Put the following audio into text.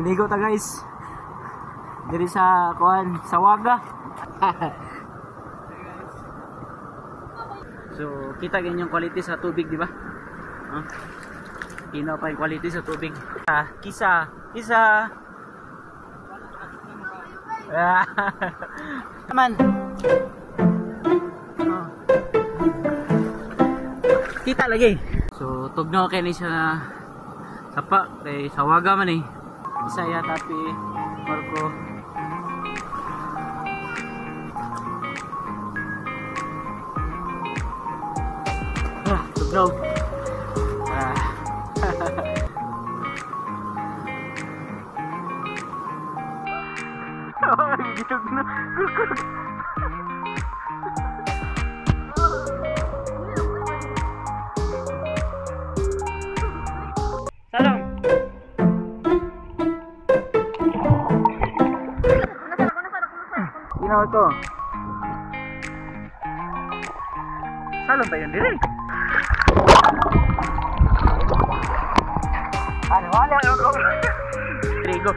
Ligo ta guys. Diri sa kuan, sa Waga. So, kita ganyan yung quality sa tubig, di ba? Kinaw pa yung quality sa tubig. Kisa. Naman. Kita lagi. So, tugnaw kayo ni siya sapa kay sa Waga man eh. Isaya tapi Marco. Tugnaw. Salam. Ginawa ko. Salam ba yun diri? Ano wala yung Trigo.